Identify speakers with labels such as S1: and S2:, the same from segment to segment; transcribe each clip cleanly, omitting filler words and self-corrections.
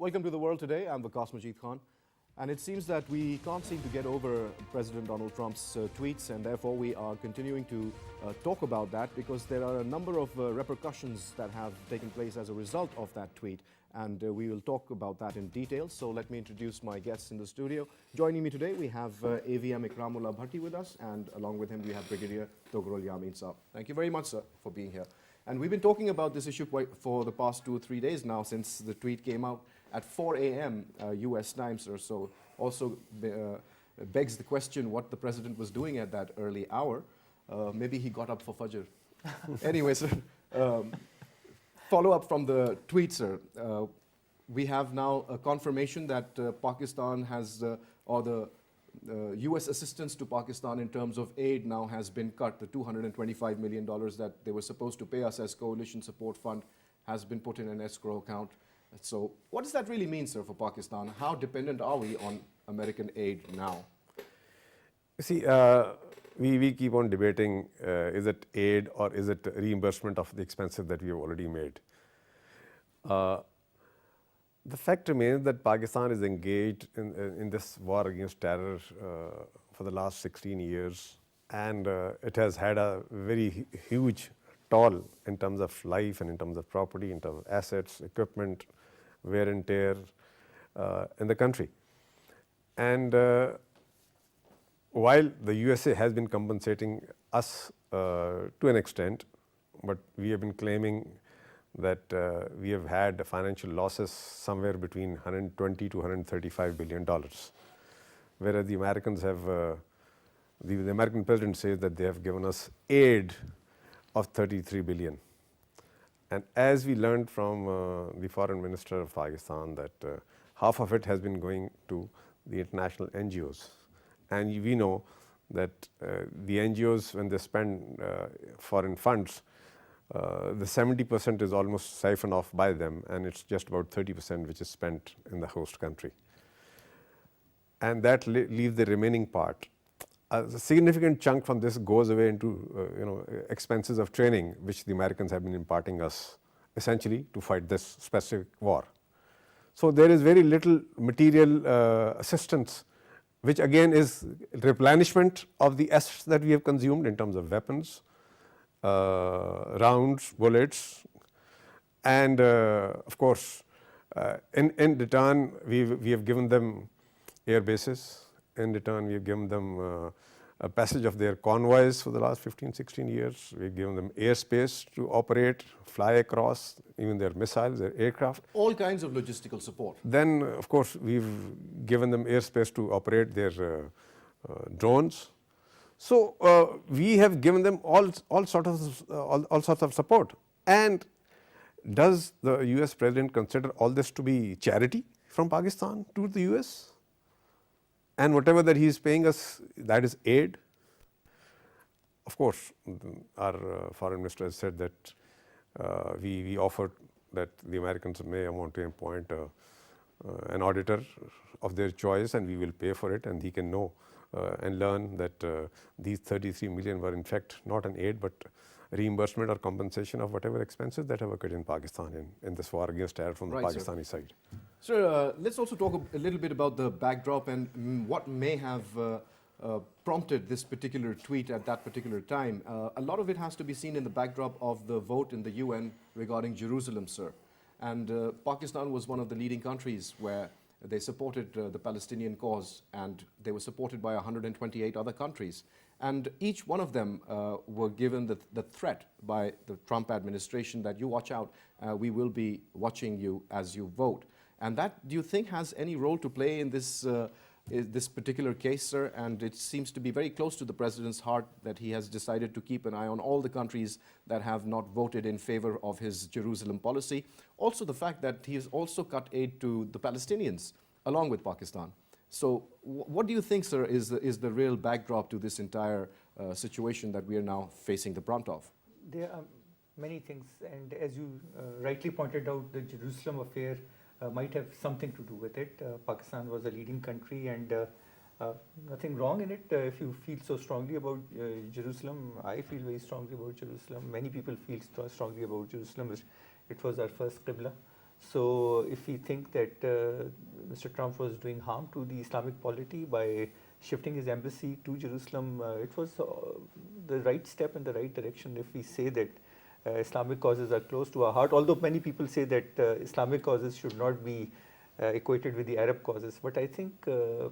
S1: Welcome to The World Today. I'm waqas Majeed Khan. And it seems that we can't seem to get over President Donald Trump's tweets, and therefore we are continuing to talk about that because there are a number of repercussions that have taken place as a result of that tweet. And we will talk about that in detail. So let me introduce my guests in the studio. Joining me today, we have AVM Ikram Ullah Bhatti with us, and along with him we have Brigadier Tughral Yameen, sir. Thank you very much, sir, for being here. And we've been talking about this issue for the past 2 or 3 days now, since the tweet came out at 4 a.m. US time, sir. So also begs the question what the president was doing at that early hour. Maybe he got up for Fajr. Anyway, sir, follow up from the tweet, sir. We have now a confirmation that Pakistan has, or the US assistance to Pakistan in terms of aid now has been cut. The $225 million that they were supposed to pay us as coalition support fund has been put in an escrow account. So what does that really mean, sir, for Pakistan? How dependent are we on American aid now?
S2: You see, we keep on debating, is it aid or is it reimbursement of the expenses that we have already made? The fact remains that Pakistan is engaged in this war against terror for the last 16 years, and it has had a very huge toll in terms of life and in terms of property, in terms of assets, equipment, wear and tear in the country. And while the USA has been compensating us to an extent, but we have been claiming that we have had financial losses somewhere between 120 to 135 billion dollars, whereas the Americans have, the American president says that they have given us aid of 33 billion. And as we learned from the foreign minister of Pakistan, that half of it has been going to the international NGOs. And we know that the NGOs, when they spend foreign funds, the 70% is almost siphoned off by them, and it's just about 30% which is spent in the host country. And that leaves the remaining part. A significant chunk from this goes away into expenses of training, which the Americans have been imparting us essentially to fight this specific war. So there is very little material assistance, which again is replenishment of the assets that we have consumed in terms of weapons, rounds, bullets, and of course in return we have given them air bases. In return, we have given them a passage of their convoys for the last 15-16 years. We've given them airspace to operate, fly across, even their missiles, their aircraft.
S1: All kinds of logistical support.
S2: Then, of course, we've given them airspace to operate their drones. So we have given them all sorts of support. And does the US president consider all this to be charity from Pakistan to the US? And whatever that he is paying us, that is aid. Of course, our foreign minister has said that we offered that the Americans may want to appoint an auditor of their choice, and we will pay for it, and he can know and learn that these 33 million were in fact not an aid but reimbursement or compensation of whatever expenses that have occurred in Pakistan in this war against terror from the Pakistani side.
S1: Sir, let's also talk a little bit about the backdrop and what may have prompted this particular tweet at that particular time. A lot of it has to be seen in the backdrop of the vote in the UN regarding Jerusalem, sir. And Pakistan was one of the leading countries where they supported the Palestinian cause, and they were supported by 128 other countries. And each one of them were given the threat by the Trump administration that you watch out, we will be watching you as you vote. And that, do you think, has any role to play in this particular case, sir? And it seems to be very close to the president's heart that he has decided to keep an eye on all the countries that have not voted in favor of his Jerusalem policy. Also the fact that he has also cut aid to the Palestinians along with Pakistan. So what do you think, sir, is the real backdrop to this entire situation that we are now facing the brunt of?
S3: There are many things, and as you rightly pointed out, the Jerusalem affair might have something to do with it. Pakistan was a leading country, and nothing wrong in it. If you feel so strongly about Jerusalem, I feel very strongly about Jerusalem. Many people feel strongly about Jerusalem. It was our first Qibla. So if we think that Mr. Trump was doing harm to the Islamic polity by shifting his embassy to Jerusalem, it was the right step in the right direction. If we say that Islamic causes are close to our heart, although many people say that Islamic causes should not be equated with the Arab causes, but I think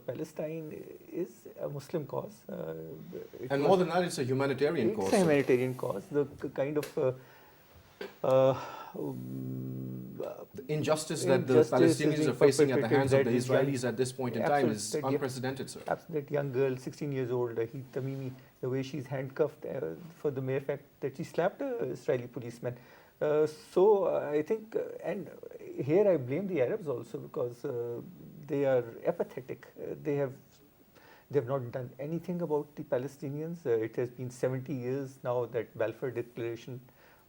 S3: Palestine is a Muslim cause.
S1: And more than that, it's a humanitarian cause.
S3: It's a humanitarian cause. The kind of
S1: the injustice that the Palestinians are facing at the hands of the Israelis at this point in time is unprecedented, sir.
S3: That young girl, 16 years old, Heath Tamimi, the way she's handcuffed for the mere fact that she slapped an Israeli policeman. So I think, and here I blame the Arabs also, because they are apathetic. They have not done anything about the Palestinians. It has been 70 years now that Balfour Declaration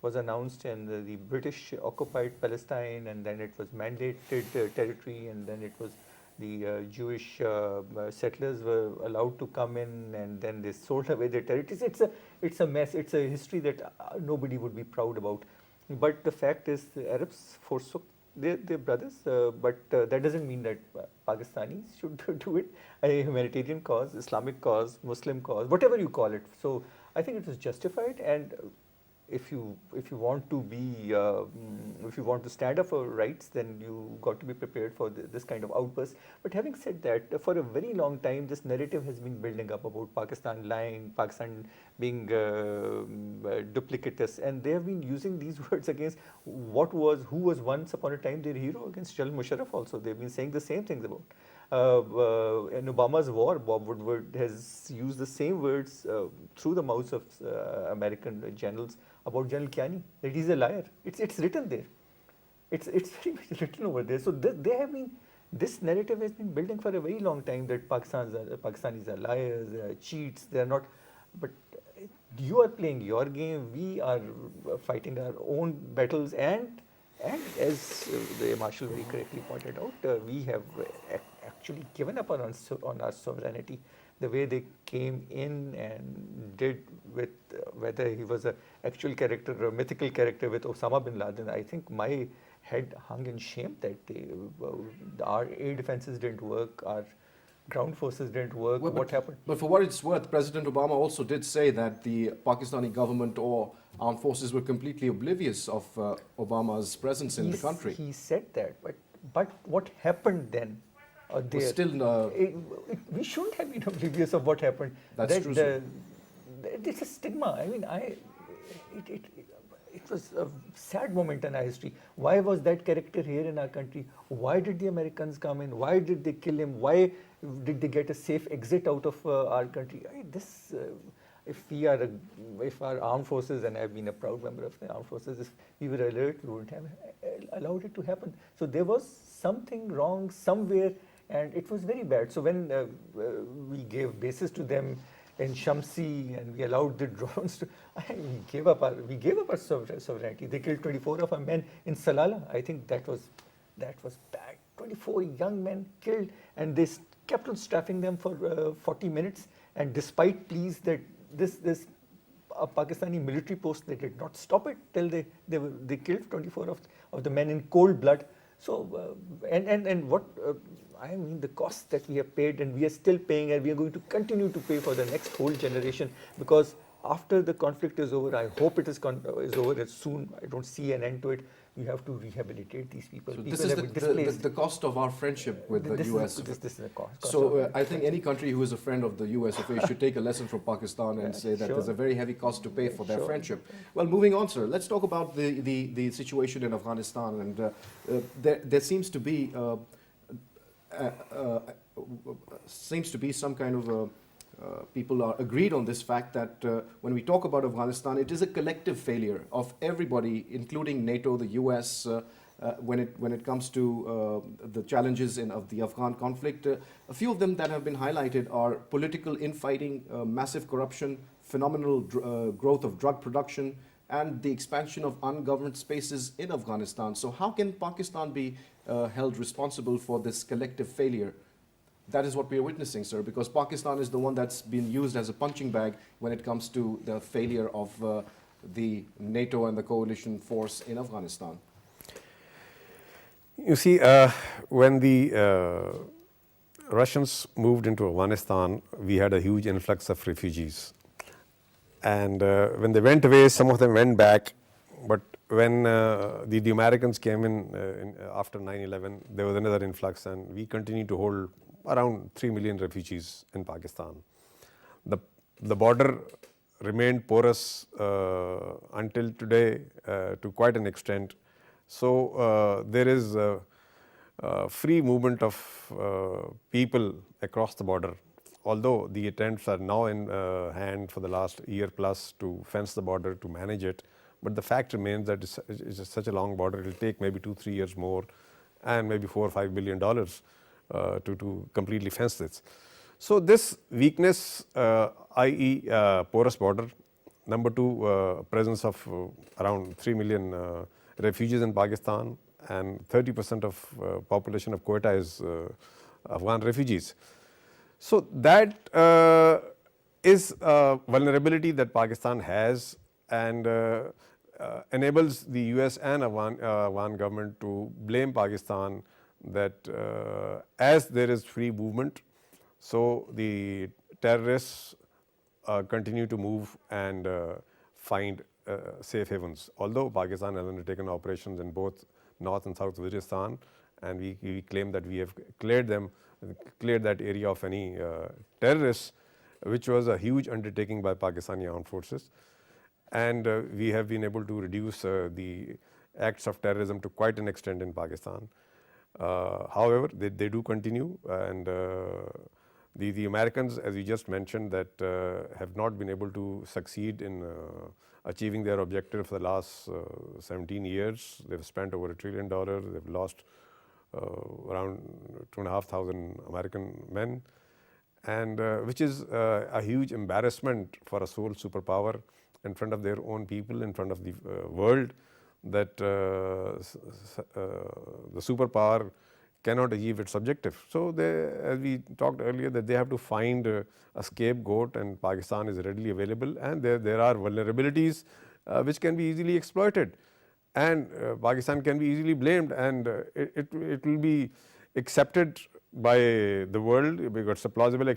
S3: was announced, and the British occupied Palestine, and then it was mandated territory, and then it was the Jewish settlers were allowed to come in, and then they sold away their territories. It's a mess. It's a history that nobody would be proud about. But the fact is, the Arabs forsook their brothers, but that doesn't mean that Pakistanis should do it. A humanitarian cause, Islamic cause, Muslim cause, whatever you call it. So I think it was justified, and if you want to be if you want to stand up for rights, then you got to be prepared for this kind of outburst. But having said that, for a very long time this narrative has been building up about Pakistan lying, Pakistan being duplicitous, and they have been using these words against who was once upon a time their hero, against General Musharraf also. They've been saying the same things about. In Obama's war, Bob Woodward has used the same words through the mouths of American generals about General Kiani, that he's a liar. It's written there. It's very much written over there. So they have been, this narrative has been building for a very long time, that Pakistanis are liars, they are cheats, they are not. But you are playing your game, we are fighting our own battles, and as the Marshal very correctly pointed out, we have actually given up on our sovereignty. The way they came in and did with whether he was an actual character or a mythical character with Osama bin Laden, I think my head hung in shame that our air defenses didn't work, our ground forces didn't work.
S1: Well,
S3: what happened?
S1: But for what it's worth, President Obama also did say that the Pakistani government or armed forces were completely oblivious of Obama's presence in the country.
S3: He said that, but what happened then?
S1: Still,
S3: we shouldn't have been oblivious of what happened.
S1: That's true.
S3: It's a stigma. I mean, it was a sad moment in our history. Why was that character here in our country? Why did the Americans come in? Why did they kill him? Why did they get a safe exit out of our country? If our armed forces, and I've been a proud member of the armed forces, if we were alert, we wouldn't have allowed it to happen. So there was something wrong somewhere, and it was very bad. So when we gave bases to them in Shamsi, and we allowed the drones to, we gave up our sovereignty. They killed 24 of our men in Salalah. I think that was bad. 24 young men killed, and they kept on strafing them for 40 minutes. And despite pleas that this Pakistani military post, they did not stop it till they killed 24 of the men in cold blood. So and what I mean, the costs that we have paid, and we are still paying, and we are going to continue to pay for the next whole generation, because after the conflict is over, I hope it is over as soon. I don't see an end to it. We have to rehabilitate these people.
S1: So this is the cost of our friendship with the US.
S3: This is the cost.
S1: So I think any country who is a friend of the US should take a lesson from Pakistan and say that there's a very heavy cost to pay for their friendship. Well, moving on, sir, let's talk about the situation in Afghanistan. And there seems to be some kind of people are agreed on this fact that when we talk about Afghanistan, it is a collective failure of everybody, including NATO, the US, when it comes to the challenges of the Afghan conflict. A few of them that have been highlighted are political infighting, massive corruption, phenomenal growth of drug production, and the expansion of ungoverned spaces in Afghanistan. So how can Pakistan be held responsible for this collective failure? That is what we are witnessing, sir, because Pakistan is the one that's been used as a punching bag when it comes to the failure of the NATO and the coalition force in Afghanistan.
S2: You see, when the Russians moved into Afghanistan, we had a huge influx of refugees. And when they went away, some of them went back. But when the Americans came in after 9/11, there was another influx, and we continued to hold around 3 million refugees in Pakistan. The border remained porous until today to quite an extent. So there is free movement of people across the border. Although the attempts are now in hand for the last year plus to fence the border, to manage it, but the fact remains that it's such a long border, it will take maybe 2-3 years more and maybe $4 or $5 billion to completely fence this. So this weakness, i.e. porous border, number two, presence of around 3 million refugees in Pakistan, and 30% of population of Quetta is Afghan refugees. So that is a vulnerability that Pakistan has, and enables the US and Afghan government to blame Pakistan that as there is free movement, so the terrorists continue to move and find safe havens. Although Pakistan has undertaken operations in both North and South Waziristan, and we claim that we have cleared that area of any terrorists, which was a huge undertaking by Pakistani armed forces. And we have been able to reduce the acts of terrorism to quite an extent in Pakistan. However, they do continue, and the Americans, as you just mentioned, that have not been able to succeed in achieving their objective for the last 17 years. They've spent over $1 trillion. They've lost around 2,500 American men, and which is a huge embarrassment for a sole superpower in front of their own people, in front of the world, that the superpower cannot achieve its objective. So they, as we talked earlier, that they have to find a scapegoat, and Pakistan is readily available, and there are vulnerabilities which can be easily exploited, and Pakistan can be easily blamed, and it will be accepted by the world because it's a plausible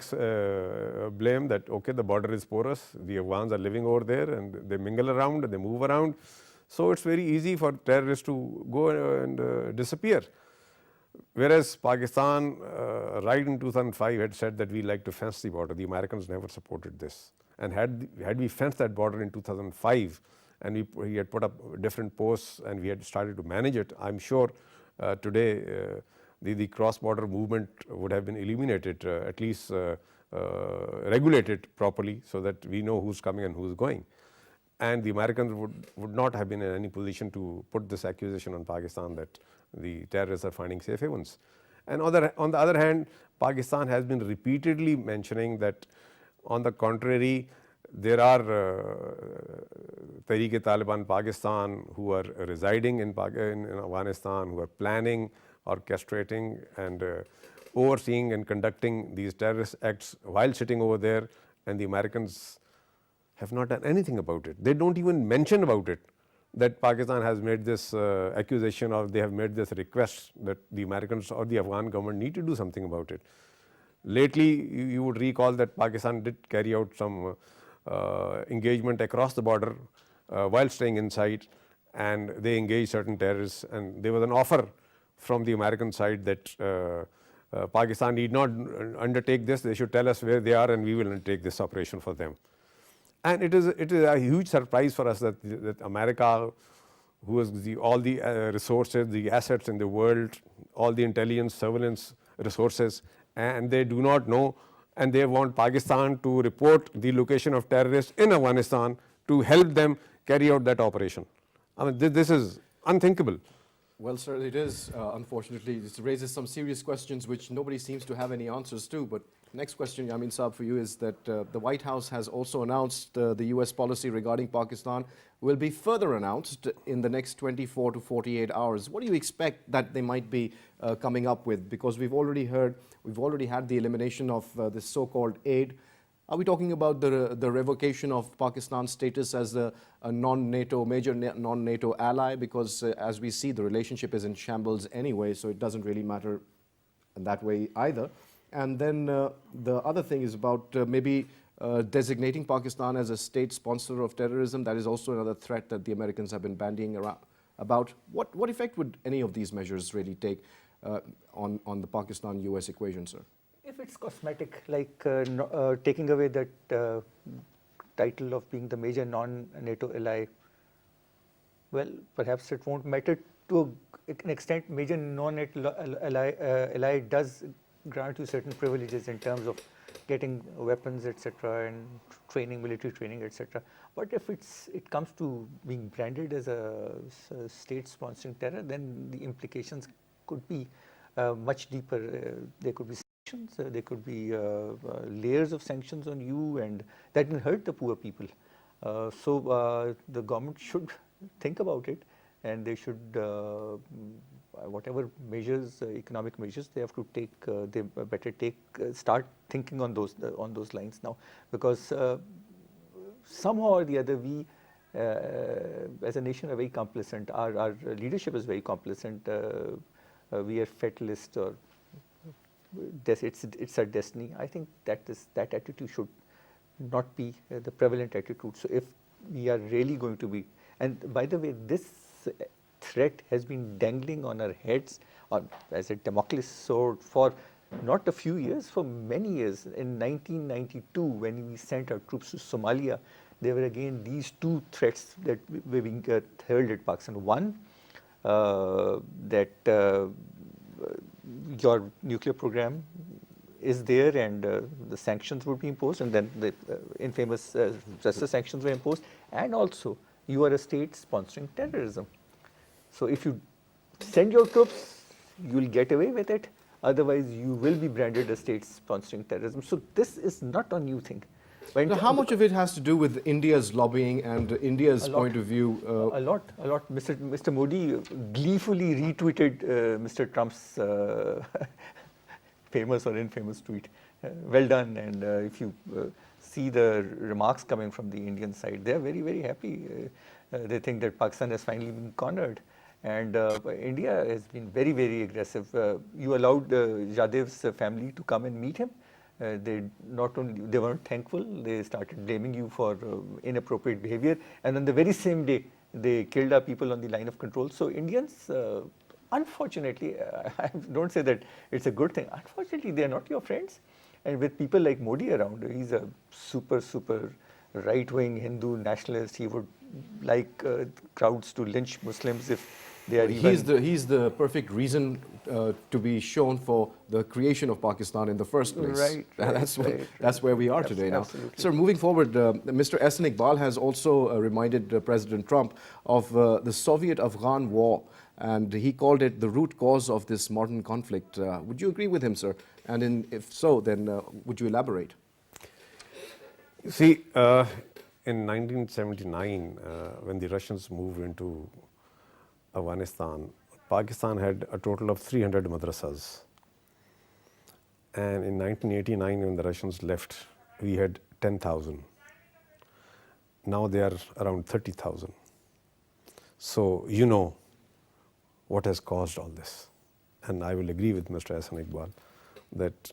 S2: blame that okay, the border is porous, the Afghans are living over there, and they mingle around, they move around, so it's very easy for terrorists to go and disappear. Whereas Pakistan, right in 2005, had said that we like to fence the border. The Americans never supported this. And had we fenced that border in 2005, and we had put up different posts and we had started to manage it, I'm sure today the cross-border movement would have been eliminated, at least regulated properly, so that we know who's coming and who's going. And the Americans would not have been in any position to put this accusation on Pakistan that the terrorists are finding safe havens. And on the other hand, Pakistan has been repeatedly mentioning that, on the contrary, there are Tehreek-e-Taliban Pakistan who are residing in Afghanistan, who are planning, orchestrating and overseeing and conducting these terrorist acts while sitting over there, and the Americans have not done anything about it. They don't even mention about it, that Pakistan has made this accusation, or they have made this request that the Americans or the Afghan government need to do something about it. Lately, you would recall that Pakistan did carry out some engagement across the border while staying inside, and they engaged certain terrorists, and there was an offer from the American side that Pakistan need not undertake this, they should tell us where they are and we will undertake this operation for them. And it is a huge surprise for us that America, who has all the resources, the assets in the world, all the intelligence, surveillance resources, and they do not know, and they want Pakistan to report the location of terrorists in Afghanistan to help them carry out that operation. I mean, this is unthinkable.
S1: Well, sir, it is, unfortunately. It raises some serious questions which nobody seems to have any answers to. But next question, Yameen Saab, for you is that the White House has also announced the US policy regarding Pakistan will be further announced in the next 24 to 48 hours. What do you expect that they might be coming up with? Because we've already had the elimination of this so-called aid. Are we talking about the revocation of Pakistan's status as a non-NATO, major non-NATO ally? Because as we see, the relationship is in shambles anyway, so it doesn't really matter in that way either. And then the other thing is about maybe designating Pakistan as a state sponsor of terrorism. That is also another threat that the Americans have been bandying around about. What effect would any of these measures really take on the Pakistan-US equation, sir?
S3: If it's cosmetic, like taking away that title of being the major non-NATO ally, well, perhaps it won't matter to an extent. Major non-NATO ally does grant you certain privileges in terms of getting weapons, etc., and training, military training, etc. But if it comes to being branded as a state sponsoring terror, then the implications could be much deeper. There could be sanctions, there could be layers of sanctions on you, and that will hurt the poor people. So the government should think about it, and they should, whatever measures, economic measures they have to take, they better start thinking on those lines now, because somehow or the other we, as a nation, are very complacent. Our leadership is very complacent. We are fatalist, or it's our destiny. I think that attitude should not be the prevalent attitude. So if we are really going to be, and by the way, this threat has been dangling on our heads as a Damocles sword for not a few years, for many years. In 1992, when we sent our troops to Somalia, there were again these two threats that were being hurled at Pakistan. One, that your nuclear program is there, and the sanctions would be imposed, and then the infamous Justice sanctions were imposed, and also you are a state sponsoring terrorism. So if you send your troops, you will get away with it. Otherwise, you will be branded as state sponsoring terrorism. So this is not a new thing.
S1: So how much of it has to do with India's lobbying and India's point of view?
S3: A lot. Mr. Modi gleefully retweeted Mr. Trump's famous or infamous tweet. Well done. And if you see the remarks coming from the Indian side, they are very, very happy. They think that Pakistan has finally been cornered. And India has been very, very aggressive. You allowed Yadav's family to come and meet him. They weren't thankful. They started blaming you for inappropriate behavior, and on the very same day, they killed our people on the line of control. So Indians, unfortunately, I don't say that it's a good thing. Unfortunately, they are not your friends. And with people like Modi around, he's a super right-wing Hindu nationalist. He would like crowds to lynch Muslims if they are
S1: He's the perfect reason to be shown for the creation of Pakistan in the first place. That's where we are today now.
S3: Absolutely.
S1: Sir, moving forward, Mr. Ehsan Iqbal has also reminded President Trump of the Soviet-Afghan war, and he called it the root cause of this modern conflict. Would you agree with him, sir? And if so, then would you elaborate?
S2: See, in 1979, when the Russians moved into Afghanistan, Pakistan had a total of 300 madrasas. And in 1989, when the Russians left, we had 10,000. Now they are around 30,000. So you know what has caused all this. And I will agree with Mr. Ehsan Iqbal that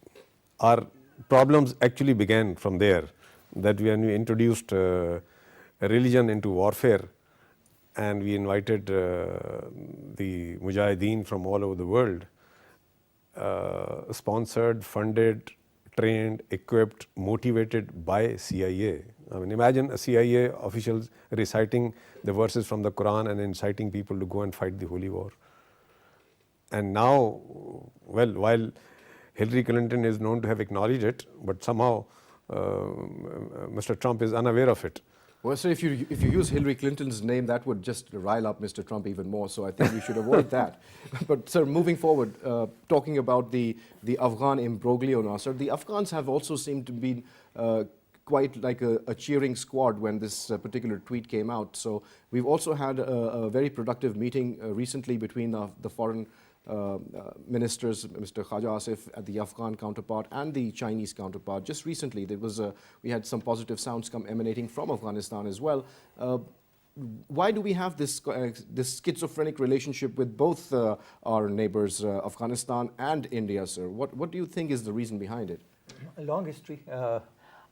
S2: our problems actually began from there, that when we introduced religion into warfare, and we invited the Mujahideen from all over the world, sponsored, funded, trained, equipped, motivated by CIA. I mean, imagine a CIA officials reciting the verses from the Quran and inciting people to go and fight the holy war. And now, well, while Hillary Clinton is known to have acknowledged it, but somehow Mr. Trump is unaware of it.
S1: Well, so if you use Hillary Clinton's name, that would just rile up Mr. Trump even more. So I think we should avoid that. But sir, moving forward, talking about the Afghan imbroglio now, sir, the Afghans have also seemed to be quite like a cheering squad when this particular tweet came out. So we've also had a very productive meeting recently between the foreign ministers, Mr. Khaja Asif, the Afghan counterpart, and the Chinese counterpart. Just recently, we had some positive sounds emanating from Afghanistan as well. Why do we have this schizophrenic relationship with both our neighbors, Afghanistan and India, sir? What do you think is the reason behind it?
S3: A long history.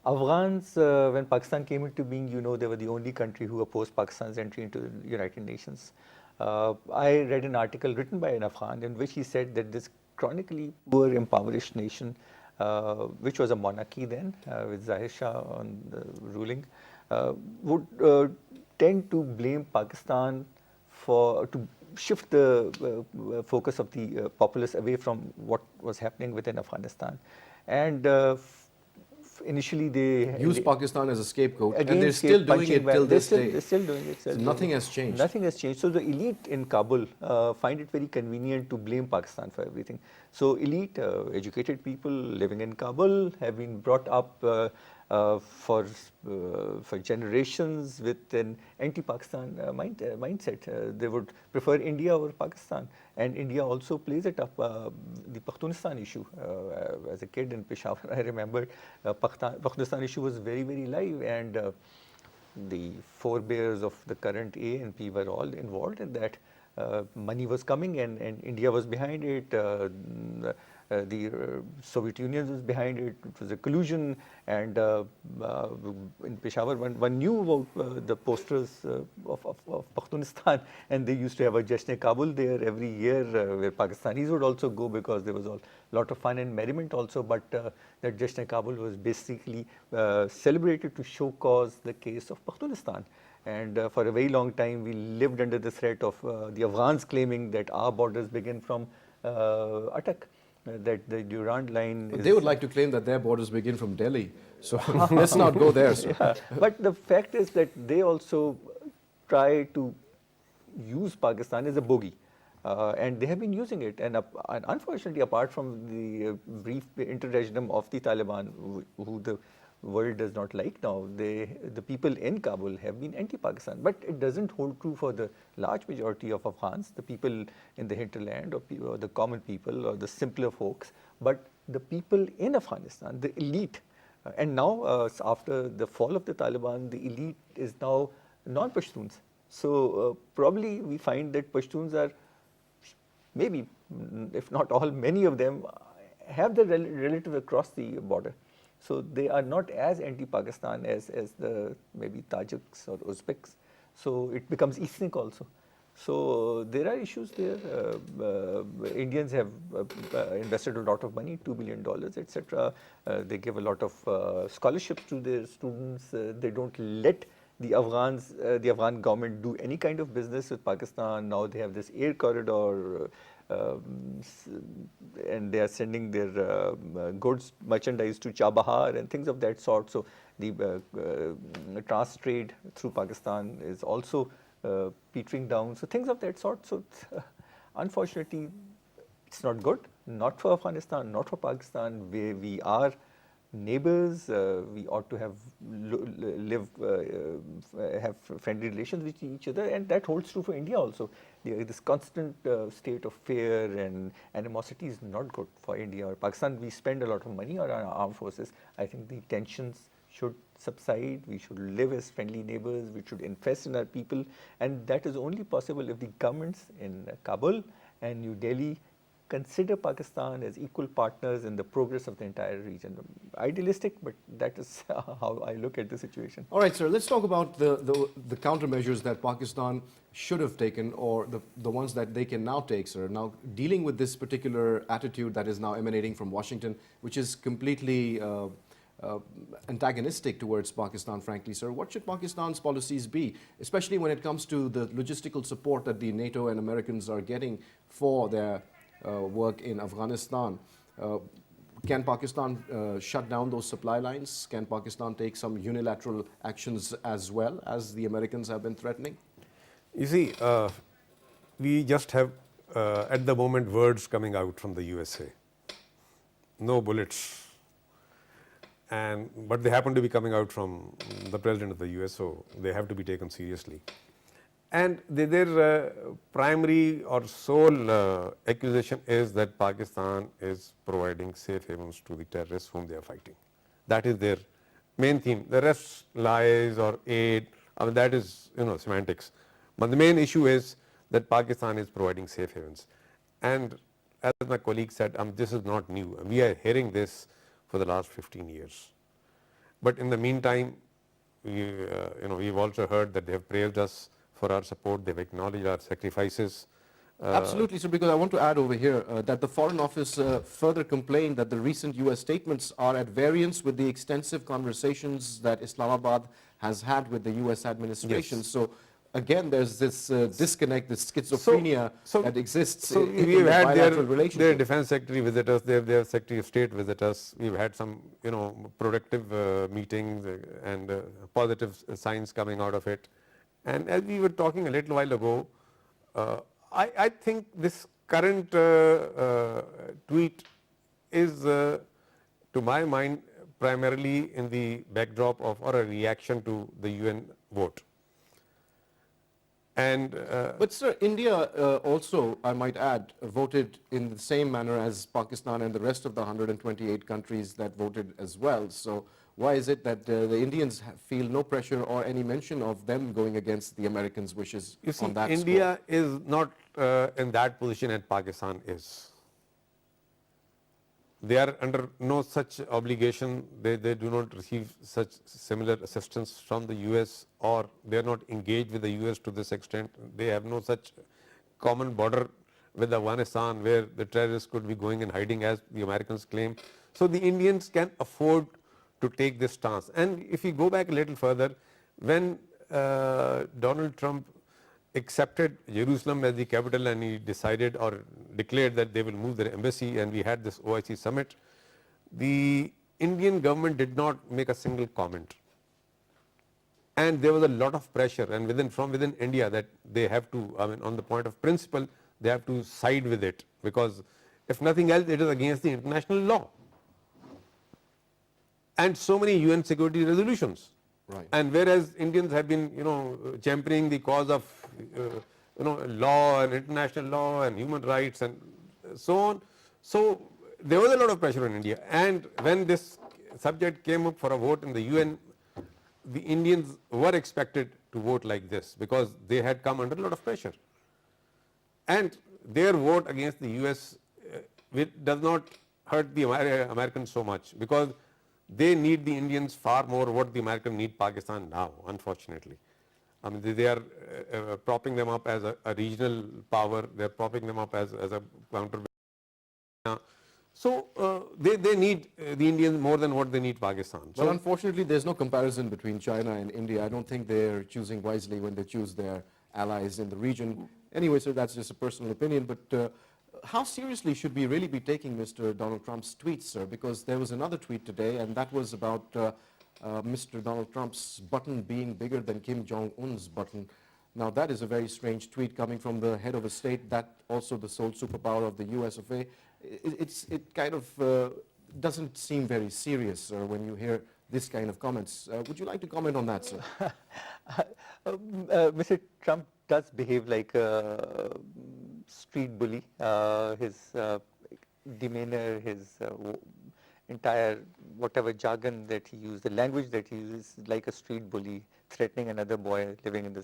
S3: Afghans, when Pakistan came into being, they were the only country who opposed Pakistan's entry into the United Nations. I read an article written by an Afghan in which he said that this chronically poor, impoverished nation, which was a monarchy then, with Zahir Shah on the ruling, would tend to blame Pakistan to shift the focus of the populace away from what was happening within Afghanistan. And initially they
S1: use Pakistan as a scapegoat, and they're still doing it till this day.
S3: They're still doing it.
S1: So nothing has changed.
S3: Nothing has changed. So the elite in Kabul find it very convenient to blame Pakistan for everything. So elite, educated people living in Kabul have been brought up for generations with an anti-Pakistan mindset. They would prefer India over Pakistan, and India also plays it up. The Pakhtunistan issue, as a kid in Peshawar, I remember Pakhtunistan issue was very, very live, and the forebears of the current ANP were all involved in that. Money was coming, and India was behind it. The Soviet Union was behind it. It was a collusion, and in Peshawar, one knew about the posters of Pakhtunistan, and they used to have a Jasht-e-Kabul there every year, where Pakistanis would also go because there was a lot of fun and merriment also. But that Jasht-e-Kabul was basically celebrated to show cause the case of Pakhtunistan. And for a very long time, we lived under the threat of the Afghans claiming that our borders begin from Attak. That the Durand line
S1: They would like to claim that their borders begin from Delhi. So let's not go there, sir.
S3: Yeah. But the fact is that they also try to use Pakistan as a bogey. And they have been using it. And unfortunately, apart from the brief interregnum of the Taliban, who the world does not like now, the people in Kabul have been anti-Pakistan. But it doesn't hold true for the large majority of Afghans, the people in the hinterland, or the common people, or the simpler folks. But the people in Afghanistan, the elite, and now after the fall of the Taliban, the elite is now non-Pashtuns. So probably we find that Pashtuns are, maybe, if not all, many of them have the relative across the border. So they are not as anti-Pakistan as the maybe Tajiks or Uzbeks. So it becomes ethnic also. So there are issues there. Indians have invested a lot of money, $2 billion, etc. They give a lot of scholarships to their students. They don't let the Afghan government do any kind of business with Pakistan. Now they have this air corridor. And they are sending their goods, merchandise to Chabahar and things of that sort. So the trans trade through Pakistan is also petering down. So things of that sort. So unfortunately, it's not good. Not for Afghanistan, not for Pakistan. We are neighbors. We ought to have have friendly relations with each other, and that holds true for India also. This constant state of fear and animosity is not good for India or Pakistan. We spend a lot of money on our armed forces. I think the tensions should subside. We should live as friendly neighbors. We should invest in our people, and that is only possible if the governments in Kabul and New Delhi consider Pakistan as equal partners in the progress of the entire region. Idealistic, but that is how I look at the situation.
S1: All right, sir, let's talk about the countermeasures that Pakistan should have taken, or the ones that they can now take, sir. Now, dealing with this particular attitude that is now emanating from Washington, which is completely antagonistic towards Pakistan, frankly, sir. What should Pakistan's policies be, especially when it comes to the logistical support that the NATO and Americans are getting for their work in Afghanistan? Can Pakistan shut down those supply lines? Can Pakistan take some unilateral actions as well, as the Americans have been threatening?
S2: You see, we just have at the moment words coming out from the USA. No bullets. But they happen to be coming out from the President of the US, so they have to be taken seriously. And their primary or sole accusation is that Pakistan is providing safe havens to the terrorists whom they are fighting. That is their main theme. The rest, lies or aid, I mean, that is, semantics. But the main issue is that Pakistan is providing safe havens. And as my colleague said, this is not new. We are hearing this for the last 15 years. But in the meantime, we've also heard that they have praised us for our support. They've acknowledged our sacrifices.
S1: Absolutely, sir, because I want to add over here that the Foreign Office further complained that the recent U.S. statements are at variance with the extensive conversations that Islamabad has had with the U.S. administration.
S2: Yes.
S1: So again, there's this disconnect, this schizophrenia that exists in
S2: we've
S1: the
S2: had
S1: bilateral relationship.
S2: their defense secretary visit us, their secretary of state visit us. We've had some, productive meetings and positive signs coming out of it. And as we were talking a little while ago, I think this current tweet is, to my mind, primarily in the backdrop of or a reaction to the UN vote. And
S1: but sir, India also, I might add, voted in the same manner as Pakistan and the rest of the 128 countries that voted as well. So why is it that the Indians feel no pressure or any mention of them going against the Americans' wishes
S2: you see,
S1: on that
S2: India is not in that position as Pakistan is. They are under no such obligation. They do not receive such similar assistance from the US, or they are not engaged with the US to this extent. They have no such common border with Afghanistan where the terrorists could be going and hiding as the Americans claim. So the Indians can afford to take this stance. And if we go back a little further, when Donald Trump accepted Jerusalem as the capital and he decided or declared that they will move their embassy, and we had this OIC summit, the Indian government did not make a single comment. And there was a lot of pressure, and from within India, that they have to, on the point of principle, they have to side with it, because if nothing else, it is against the international law. And so many UN security resolutions.
S1: Right.
S2: And whereas Indians have been, championing the cause of, law and international law and human rights and so on. So there was a lot of pressure on India. And when this subject came up for a vote in the UN, the Indians were expected to vote like this, because they had come under a lot of pressure. And their vote against the US does not hurt the Americans so much, because they need the Indians far more what the Americans need Pakistan now, unfortunately. They are propping them up as a regional power. They are propping them up as a counter. So they need the Indians more than what they need Pakistan.
S1: Well, unfortunately, there's no comparison between China and India. I don't think they're choosing wisely when they choose their allies in the region. Anyway, sir, that's just a personal opinion. But how seriously should we really be taking Mr. Donald Trump's tweets, sir? Because there was another tweet today, and that was about Mr. Donald Trump's button being bigger than Kim Jong-un's button. Now, that is a very strange tweet coming from the head of a state, that also the sole superpower of the US of A. It kind of doesn't seem very serious, sir, when you hear this kind of comments. Would you like to comment on that, sir?
S3: Mr. Trump does behave like a street bully. His demeanor, his entire whatever jargon that he used, the language that he uses, like a street bully threatening another boy living in the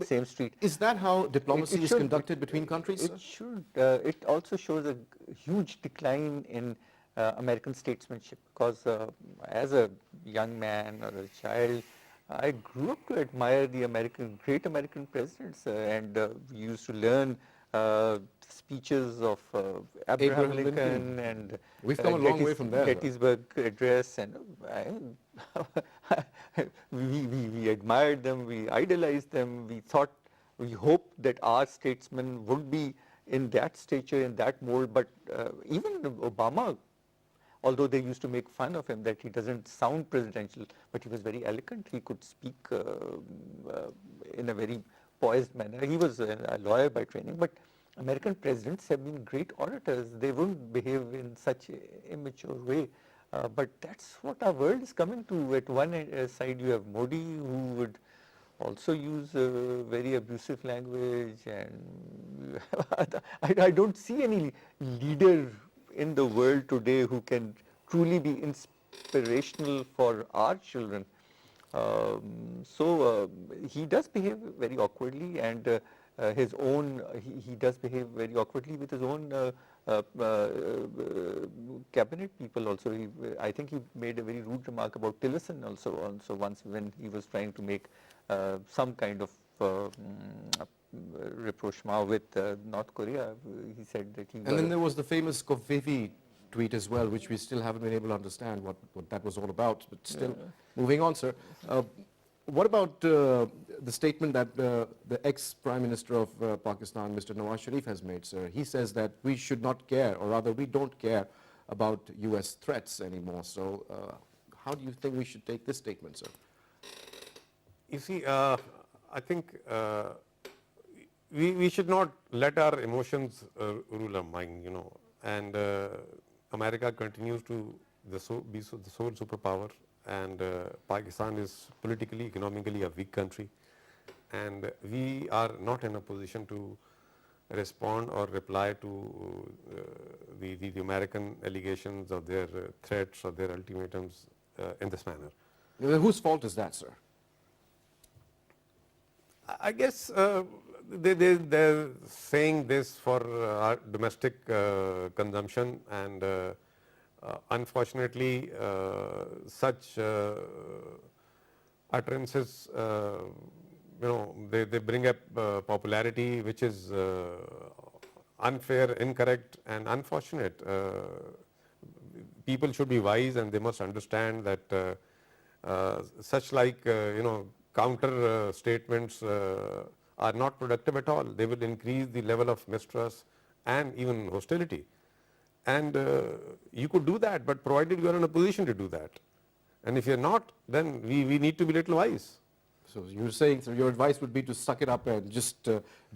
S3: same street.
S1: Is that how diplomacy is conducted between countries, sir?
S3: It should. It also shows a huge decline in American statesmanship, because as a young man or a child, I grew up to admire the great American presidents, and we used to learn speeches of Abraham Lincoln and
S1: we've come a long way from there.
S3: Gettysburg Address, and we admired them, we idolized them, we hoped that our statesmen would be in that stature, in that mold. But even Obama, although they used to make fun of him that he doesn't sound presidential, but he was very eloquent. He could speak in a very poised manner. He was a lawyer by training, but American presidents have been great orators. They wouldn't behave in such an immature way. But that's what our world is coming to. At one side you have Modi, who would
S4: also use very abusive language, and I don't see any leader in the world today who can truly be inspirational for our children. So he does behave very awkwardly, and his own he does behave very awkwardly with his own cabinet people also. I think he made a very rude remark about Tillerson also once when he was trying to make some kind of rapprochement with North Korea. He said that he.
S1: And then there was the famous Kofifi tweet as well, which we still haven't been able to understand what that was all about. But still, moving on, sir. What about the statement that the ex-Prime Minister of Pakistan, Mr. Nawaz Sharif, has made, sir? He says that we should not care, or rather we don't care about US threats anymore. So how do you think we should take this statement, sir?
S2: You see, I think we should not let our emotions rule our mind, you know, and America continues to be the sole superpower, and Pakistan is politically, economically a weak country, and we are not in a position to respond or reply to the American allegations or their threats or their ultimatums in this manner.
S1: Whose fault is that, sir?
S2: I guess they're saying this for our domestic consumption, and unfortunately such utterances, you know, they bring up popularity which is unfair, incorrect and unfortunate. People should be wise, and they must understand that such like you know, counter statements are not productive at all. They will increase the level of mistrust and even hostility. And you could do that, but provided you are in a position to do that. And if you are not, then we need to be little wise.
S1: So you're saying, so your advice would be to suck it up and just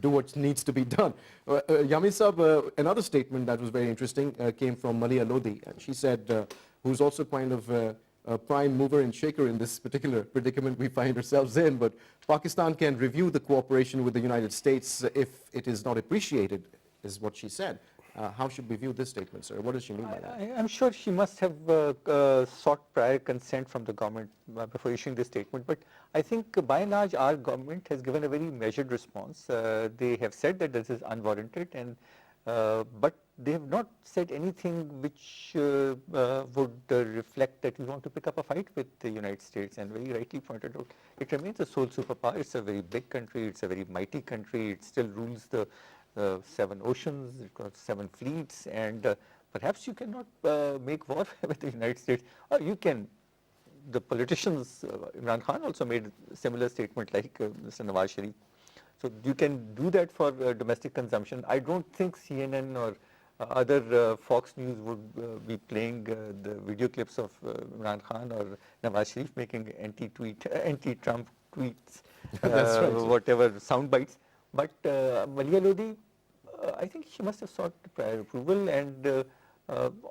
S1: do what needs to be done. Yameen Saab, another statement that was very interesting came from Malia Lodi, and she said, who's also kind of a prime mover and shaker in this particular predicament we find ourselves in, but Pakistan can review the cooperation with the United States if it is not appreciated, is what she said. How should we view this statement, sir? What does she mean by that?
S4: I'm sure she must have sought prior consent from the government before issuing this statement, but I think by and large our government has given a very measured response. They have said that this is unwarranted, and but they have not said anything which would reflect that we want to pick up a fight with the United States, and very rightly pointed out, it remains a sole superpower. It's a very big country, it's a very mighty country, it still rules the 7 oceans, it's got 7 fleets, and perhaps you cannot make war with the United States, or you can. The politicians, Imran Khan also made a similar statement like Mr. Nawaz Sharif. So you can do that for domestic consumption. I don't think CNN or other Fox News would be playing the video clips of Imran Khan or Nawaz Sharif making anti-Trump tweets, right, whatever sound bites. But Malia Lodi, I think she must have sought prior approval, and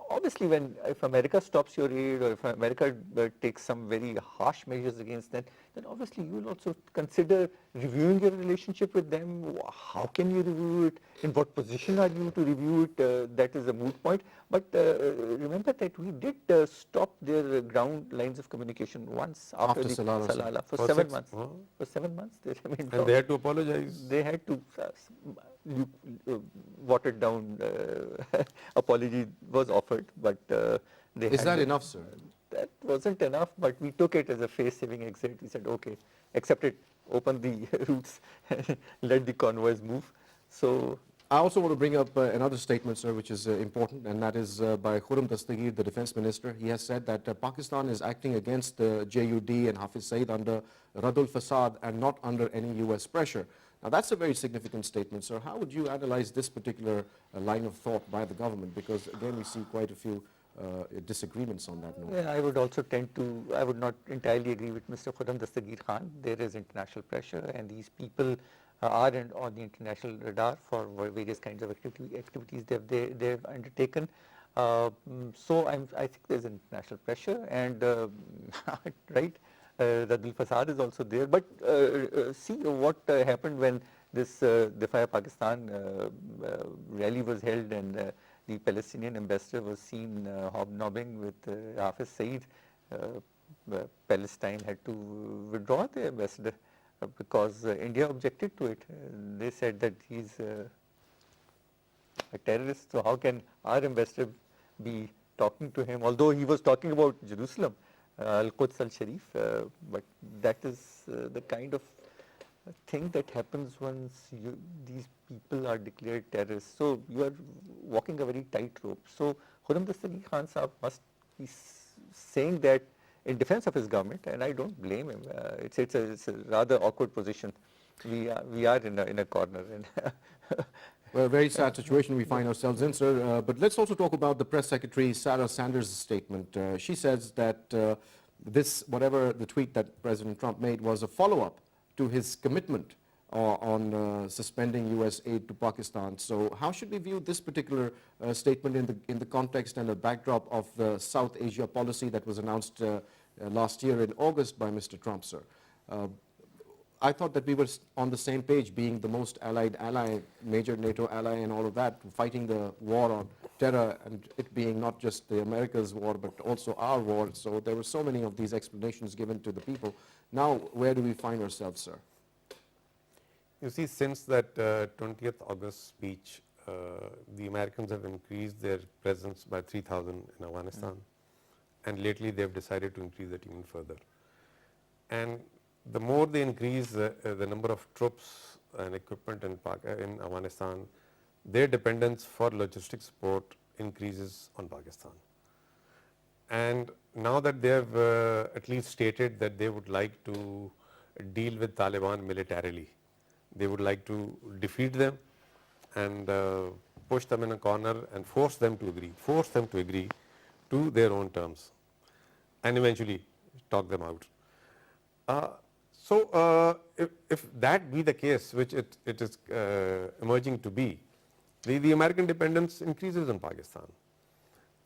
S4: obviously if America stops your aid, or if America takes some very harsh measures against them, then obviously you will also consider reviewing your relationship with them. How can you review it? In what position are you to review it? That is a moot point. But remember that we did stop their ground lines of communication once after the Salala for 7 months. For 7 months they remained.
S2: And they had to apologize.
S4: They had to watered down apology was offered, but they
S1: is that enough, sir?
S4: That wasn't enough, but we took it as a face-saving exit. We said, okay, accept it, open the routes, let the convoys move. So
S1: I also want to bring up another statement, sir, which is important, and that is by Khurram Dastagir, the defense minister. He has said that Pakistan is acting against the JUD and Hafiz Saeed under Radul Fasad and not under any US pressure. Now that's a very significant statement, sir. How would you analyze this particular line of thought by the government? Because again, we see quite a few disagreements on that note.
S4: Yeah, I would also I would not entirely agree with Mr. Khurram Dastagir Khan. There is international pressure, and these people are on the international radar for various kinds of activities they've undertaken. So I think there's international pressure, and right, Radul Fasad is also there. But see what happened when this Defy Pakistan rally was held, and the Palestinian ambassador was seen hobnobbing with Hafiz Saeed. Palestine had to withdraw the ambassador because India objected to it. They said that he's a terrorist, so how can our ambassador be talking to him, although he was talking about Jerusalem, Al-Quds al-Sharif, but that is the kind of thing that happens once these people are declared terrorists. So you are walking a very tight rope. So Khurram Dastagir Khan Sahab must be saying that in defense of his government, and I don't blame him. It's a rather awkward position. We are in a corner. And
S1: well, a very sad situation we find ourselves in, sir. But let's also talk about the press secretary, Sarah Sanders' statement. She says that whatever the tweet that President Trump made was a follow-up to his commitment on suspending U.S. aid to Pakistan. So how should we view this particular statement in the context and the backdrop of the South Asia policy that was announced last year in August by Mr. Trump, sir? I thought that we were on the same page, being the most allied ally, major NATO ally and all of that, fighting the war on terror, and it being not just the America's war, but also our war. So there were so many of these explanations given to the people. Now, where do we find ourselves, sir?
S2: You see, since that 20th August speech, the Americans have increased their presence by 3,000 in Afghanistan, and lately they have decided to increase it even further. And the more they increase the number of troops and equipment in Afghanistan, their dependence for logistic support increases on Pakistan. And now that they have at least stated that they would like to deal with Taliban militarily, they would like to defeat them and push them in a corner and force them to agree to their own terms and eventually talk them out. So if that be the case, which it is emerging to be, the American dependence increases on Pakistan.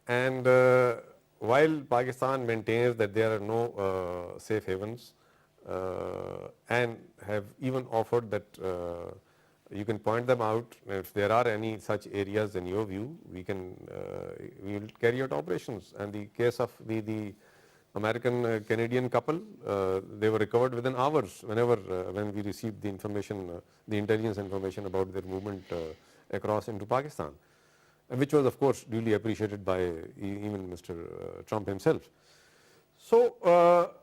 S2: And while Pakistan maintains that there are no safe havens and have even offered that you can point them out, if there are any such areas in your view, we will carry out operations. And the case of the American-Canadian couple, they were recovered within hours when we received the information, the intelligence information about their movement across into Pakistan, which was of course duly appreciated by even Mr. Trump himself. So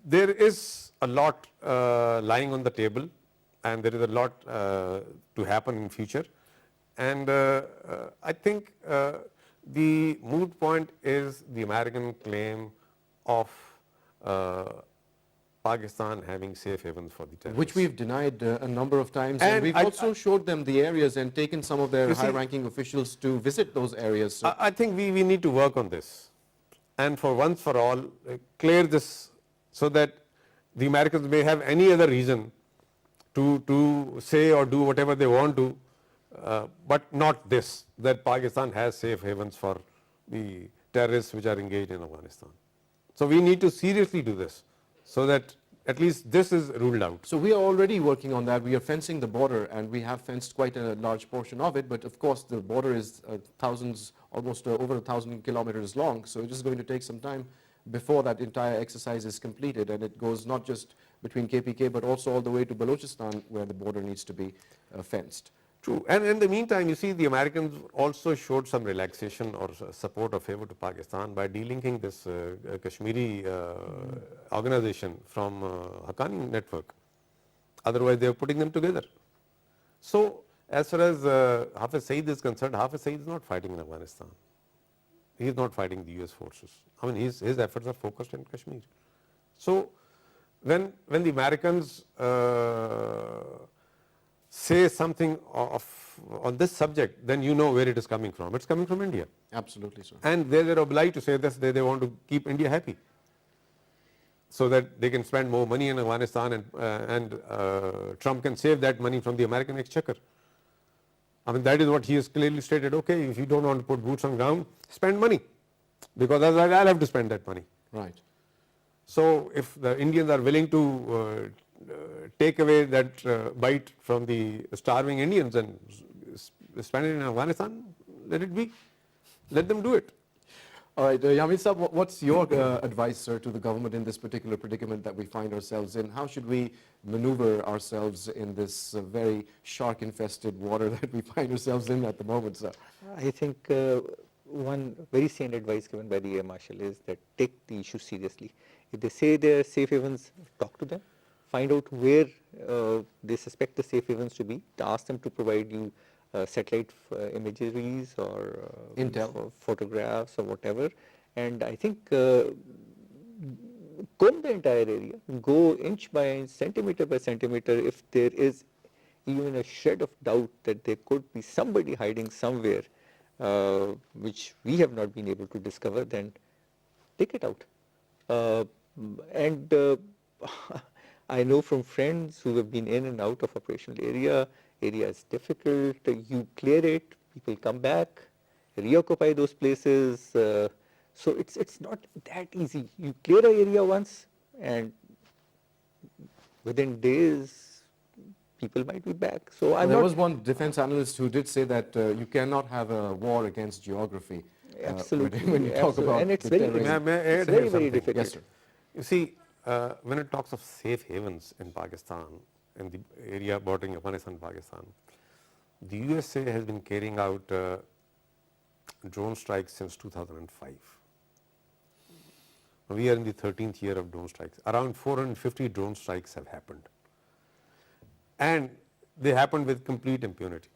S2: there is a lot lying on the table, and there is a lot to happen in future. And I think the moot point is the American claim of Pakistan having safe havens for the terrorists.
S1: Which we've denied a number of times, and we've also showed them the areas and taken some of their high-ranking officials to visit those areas. So
S2: I think we need to work on this, and for once for all clear this, so that the Americans may have any other reason to say or do whatever they want to, but not this, that Pakistan has safe havens for the terrorists which are engaged in Afghanistan. So we need to seriously do this, so that at least this is ruled out.
S1: So we are already working on that. We are fencing the border, and we have fenced quite a large portion of it, but of course the border is almost over 1,000 kilometers long, so it is going to take some time before that entire exercise is completed, and it goes not just between KPK but also all the way to Balochistan, where the border needs to be fenced.
S2: True, and in the meantime, you see, the Americans also showed some relaxation or support or favor to Pakistan by delinking this Kashmiri organization from Haqqani network. Otherwise, they are putting them together. So, as far as Hafiz Saeed is concerned, Hafiz Saeed is not fighting in Afghanistan. He is not fighting the US forces. I mean, his efforts are focused in Kashmir. So, when the Americans say something on this subject, then you know where it is coming from. It's coming from India.
S1: Absolutely, sir.
S2: And they're obliged to say this. They want to keep India happy, so that they can spend more money in Afghanistan, and Trump can save that money from the American exchequer. I mean, that is what he has clearly stated. Okay, if you don't want to put boots on ground, spend money, because otherwise I'll have to spend that money.
S1: Right.
S2: So if the Indians are willing to take away that bite from the starving Indians and spend it in Afghanistan, let it be. Let them do it.
S1: All right, Yameen Saab, what's your advice, sir, to the government in this particular predicament that we find ourselves in? How should we maneuver ourselves in this very shark-infested water that we find ourselves in at the moment, sir?
S4: I think one very sane advice given by the Air Marshal is that take the issue seriously. If they say they are safe havens, talk to them, find out where they suspect the safe havens to be, ask them to provide you satellite imageries or
S1: Intel.
S4: photographs or whatever. And I think comb the entire area, go inch by inch, centimeter by centimeter. If there is even a shred of doubt that there could be somebody hiding somewhere which we have not been able to discover, then take it out. And I know from friends who have been in and out of operational area is difficult, you clear it, people come back, reoccupy those places, so it's not that easy. You clear an area once and within days people might be back. So
S1: There was one defense analyst who did say that you cannot have a war against geography.
S4: Absolutely.
S1: When you talk about
S4: and it's
S1: the
S4: very,
S1: terrorism.
S2: May I add
S4: it's
S2: here
S4: very, very
S2: something?
S4: difficult.
S1: Yes, sir.
S2: You see, when it talks of safe havens in Pakistan, in the area bordering Afghanistan and Pakistan, the USA has been carrying out drone strikes since 2005. We are in the 13th year of drone strikes. Around 450 drone strikes have happened. And they happened with complete impunity.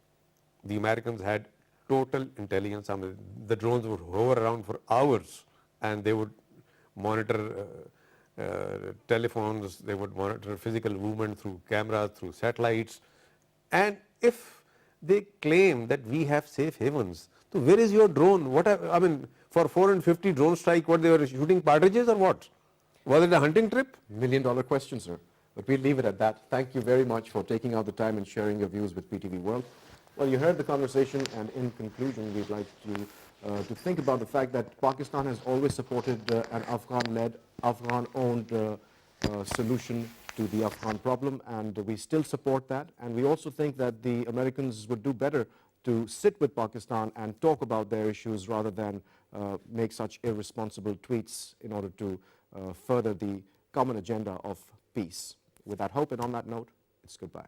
S2: The Americans had total intelligence. I mean, the drones would hover around for hours and they would monitor telephones, they would monitor physical movement through cameras, through satellites. And if they claim that we have safe havens, so where is your drone? I mean, for 450 drone strike, what they were shooting partridges or what? Was it a hunting trip?
S1: $1 million question, sir. But we'll leave it at that. Thank you very much for taking out the time and sharing your views with PTV World. Well, you heard the conversation, and in conclusion, we'd like to think about the fact that Pakistan has always supported an Afghan-led, Afghan-owned solution to the Afghan problem, and we still support that. And we also think that the Americans would do better to sit with Pakistan and talk about their issues rather than make such irresponsible tweets in order to further the common agenda of peace. With that hope and on that note, it's goodbye.